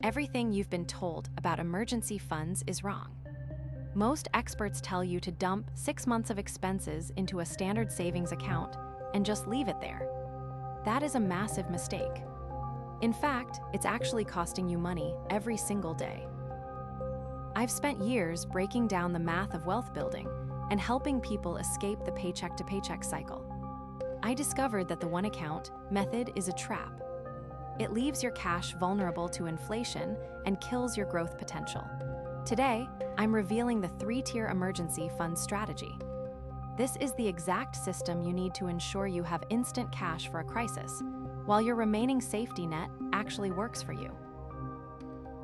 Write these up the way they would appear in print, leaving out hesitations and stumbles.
Everything you've been told about emergency funds is wrong. Most experts tell you to dump 6 months of expenses into a standard savings account and just leave it there. That is a massive mistake. In fact, it's actually costing you money every single day. I've spent years breaking down the math of wealth building and helping people escape the paycheck-to-paycheck cycle. I discovered that the one account method is a trap. It leaves your cash vulnerable to inflation and kills your growth potential. Today, I'm revealing the 3-tier emergency fund strategy. This is the exact system you need to ensure you have instant cash for a crisis, while your remaining safety net actually works for you.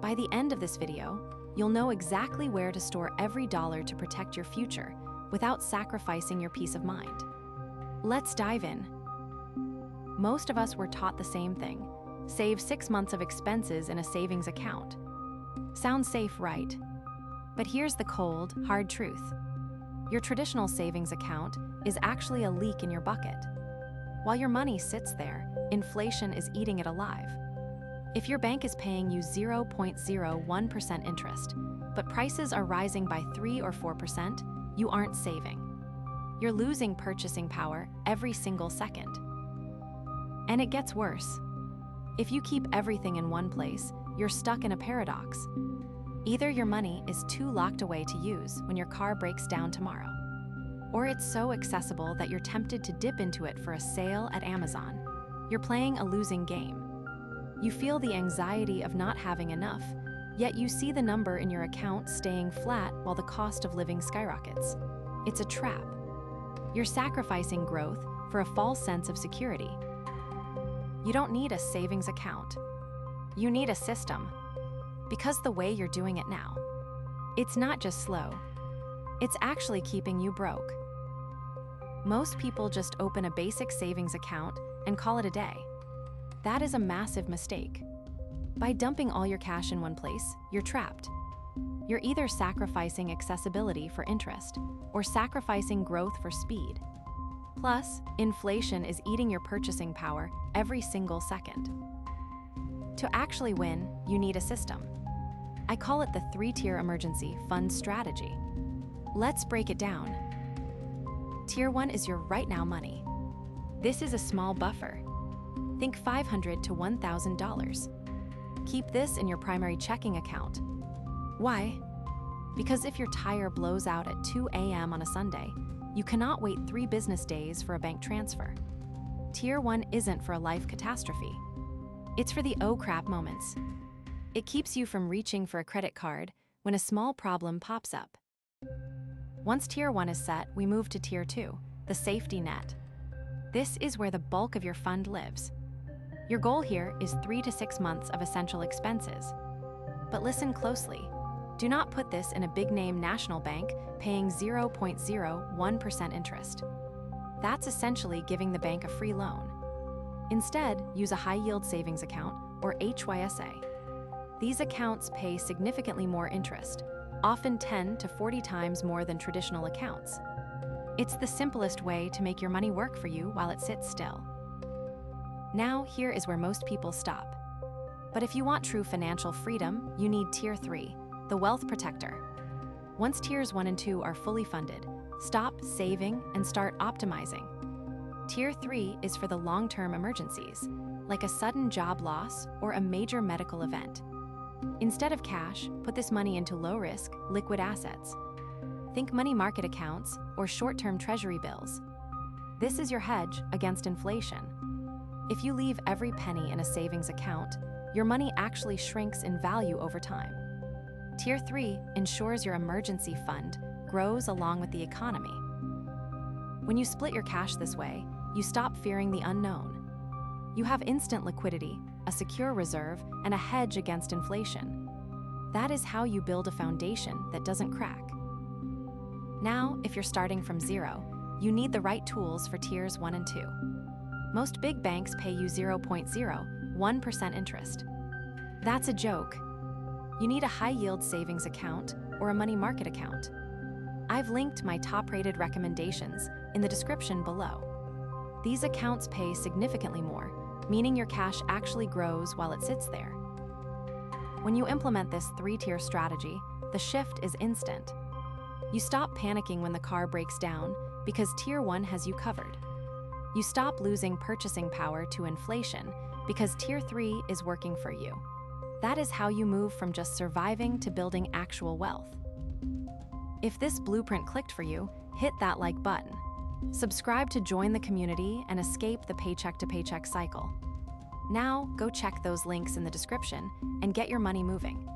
By the end of this video, you'll know exactly where to store every dollar to protect your future without sacrificing your peace of mind. Let's dive in. Most of us were taught the same thing: save 6 months of expenses in a savings account. Sounds safe, right? But here's the cold, hard truth. Your traditional savings account is actually a leak in your bucket. While your money sits there, inflation is eating it alive. If your bank is paying you 0.01% interest, but prices are rising by 3 or 4%, you aren't saving. You're losing purchasing power every single second. And it gets worse. If you keep everything in one place, you're stuck in a paradox. Either your money is too locked away to use when your car breaks down tomorrow, or it's so accessible that you're tempted to dip into it for a sale at Amazon. You're playing a losing game. You feel the anxiety of not having enough, yet you see the number in your account staying flat while the cost of living skyrockets. It's a trap. You're sacrificing growth for a false sense of security. You don't need a savings account. You need a system. Because the way you're doing it now, it's not just slow, it's actually keeping you broke. Most people just open a basic savings account and call it a day. That is a massive mistake. By dumping all your cash in one place, you're trapped. You're either sacrificing accessibility for interest or sacrificing growth for speed. Plus, inflation is eating your purchasing power every single second. To actually win, you need a system. I call it the 3-tier emergency fund strategy. Let's break it down. Tier 1 is your right now money. This is a small buffer. Think $500 to $1,000. Keep this in your primary checking account. Why? Because if your tire blows out at 2 a.m. on a Sunday, you cannot wait 3 business days for a bank transfer. Tier 1 isn't for a life catastrophe. It's for the oh crap moments. It keeps you from reaching for a credit card when a small problem pops up. Once Tier 1 is set, we move to Tier 2, the safety net. This is where the bulk of your fund lives. Your goal here is 3 to 6 months of essential expenses. But listen closely. Do not put this in a big-name national bank paying 0.01% interest. That's essentially giving the bank a free loan. Instead, use a high-yield savings account, or HYSA. These accounts pay significantly more interest, often 10 to 40 times more than traditional accounts. It's the simplest way to make your money work for you while it sits still. Now, here is where most people stop. But if you want true financial freedom, you need Tier 3, the Wealth Protector. Once Tiers 1 and 2 are fully funded, stop saving and start optimizing. Tier 3 is for the long-term emergencies, like a sudden job loss or a major medical event. Instead of cash, put this money into low-risk, liquid assets. Think money market accounts or short-term treasury bills. This is your hedge against inflation. If you leave every penny in a savings account, your money actually shrinks in value over time. Tier 3 ensures your emergency fund grows along with the economy. When you split your cash this way, you stop fearing the unknown. You have instant liquidity, a secure reserve, and a hedge against inflation. That is how you build a foundation that doesn't crack. Now, if you're starting from zero, you need the right tools for Tiers 1 and 2. Most big banks pay you 0.01% interest. That's a joke. You need a high-yield savings account or a money market account. I've linked my top-rated recommendations in the description below. These accounts pay significantly more, meaning your cash actually grows while it sits there. When you implement this 3-tier strategy, the shift is instant. You stop panicking when the car breaks down because Tier 1 has you covered. You stop losing purchasing power to inflation because Tier 3 is working for you. That is how you move from just surviving to building actual wealth. If this blueprint clicked for you, hit that like button. Subscribe to join the community and escape the paycheck-to-paycheck cycle. Now, go check those links in the description and get your money moving.